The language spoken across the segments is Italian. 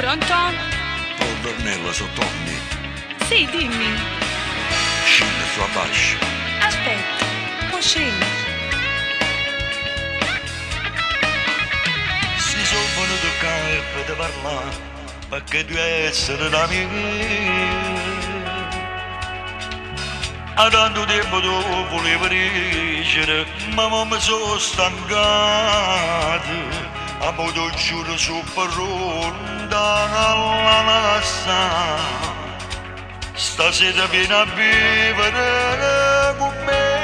Pronto? Oh, Dornella, sono Tommy. Sì, dimmi. Scende su Apache. Aspetta, può scendere. Si sono venuto qua per parlare, perché tu essere la mia. A tanto tempo tu volevi riuscire, ma non mi sono stancato. A modo giuro su parole dalla lassa. Stasera vieni a vivere con me.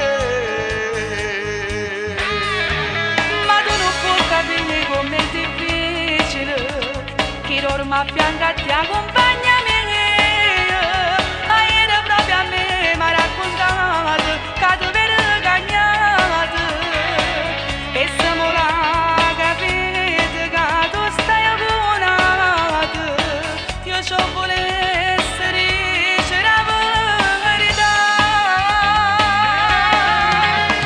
Ma tu non puoi capire com'è difficile, che l'orma fianca ti accompagna a me. Ma era proprio a me, mi ha raccontato, che tu veri cagnato. E siamo là, capite, che tu stai abbonato. Io ci volessi dire la verità.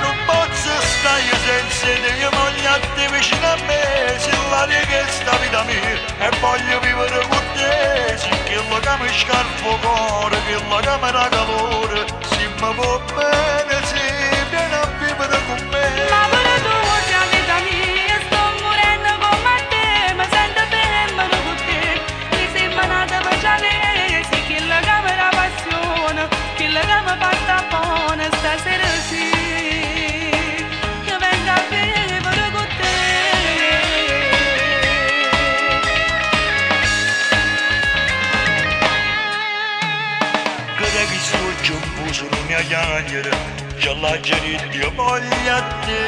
Non posso stare senza te, io voglio a te vicino a me, se l'aria che sta vita mia, e voglio vivere con te, sì che la che mi scalfo cuore, che la che mi dà calore, se mi va bene, se vieni a vivere con me. Ma pure tu, già vita mia, sto morendo come te, mi sento bene con te, mi sembra nata per già lei, sì che la che mi dà passione, che la che mi fa sta buona, stasera sì, che venga a vivere con te. Che da che sto giù un po' sulla mia chiacchiera, già la gente io voglio a te.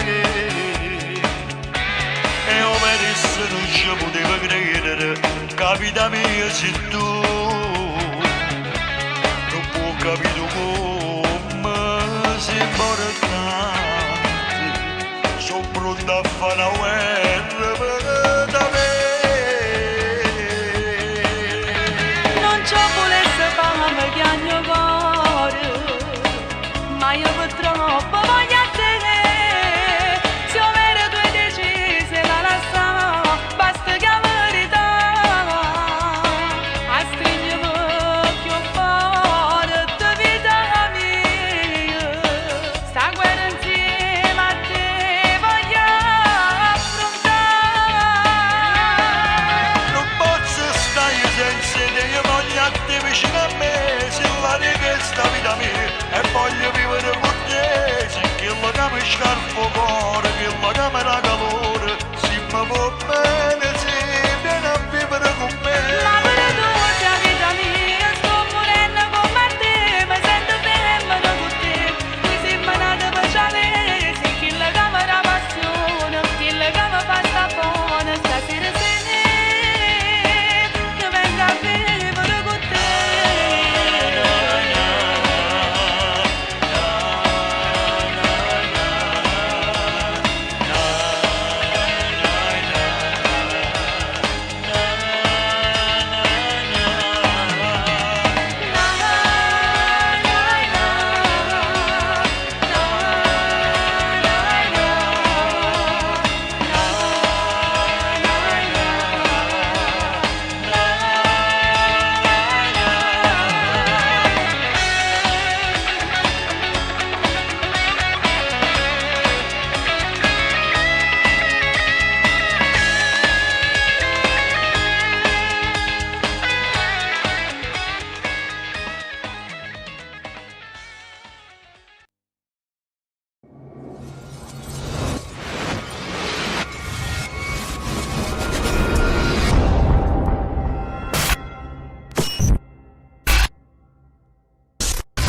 E io per essere non ci potevo credere, capita mia sei tu. Non può capire come sei importante, sono pronto a fare una guerra per da me. Non ci volesse fame che al mio cuore, ma io purtroppo voglio a te. Se io vero tu hai deciso la lascia, basta che la verità. A stringermi più forte vita mia, sta guerra insieme a te voglio affrontare. Non posso stare senza te, io voglio a te vicino a me, se l'aria che sta vita mia, e voglio vivere con te, se che la che mi scalfo cuore, che la che mi dà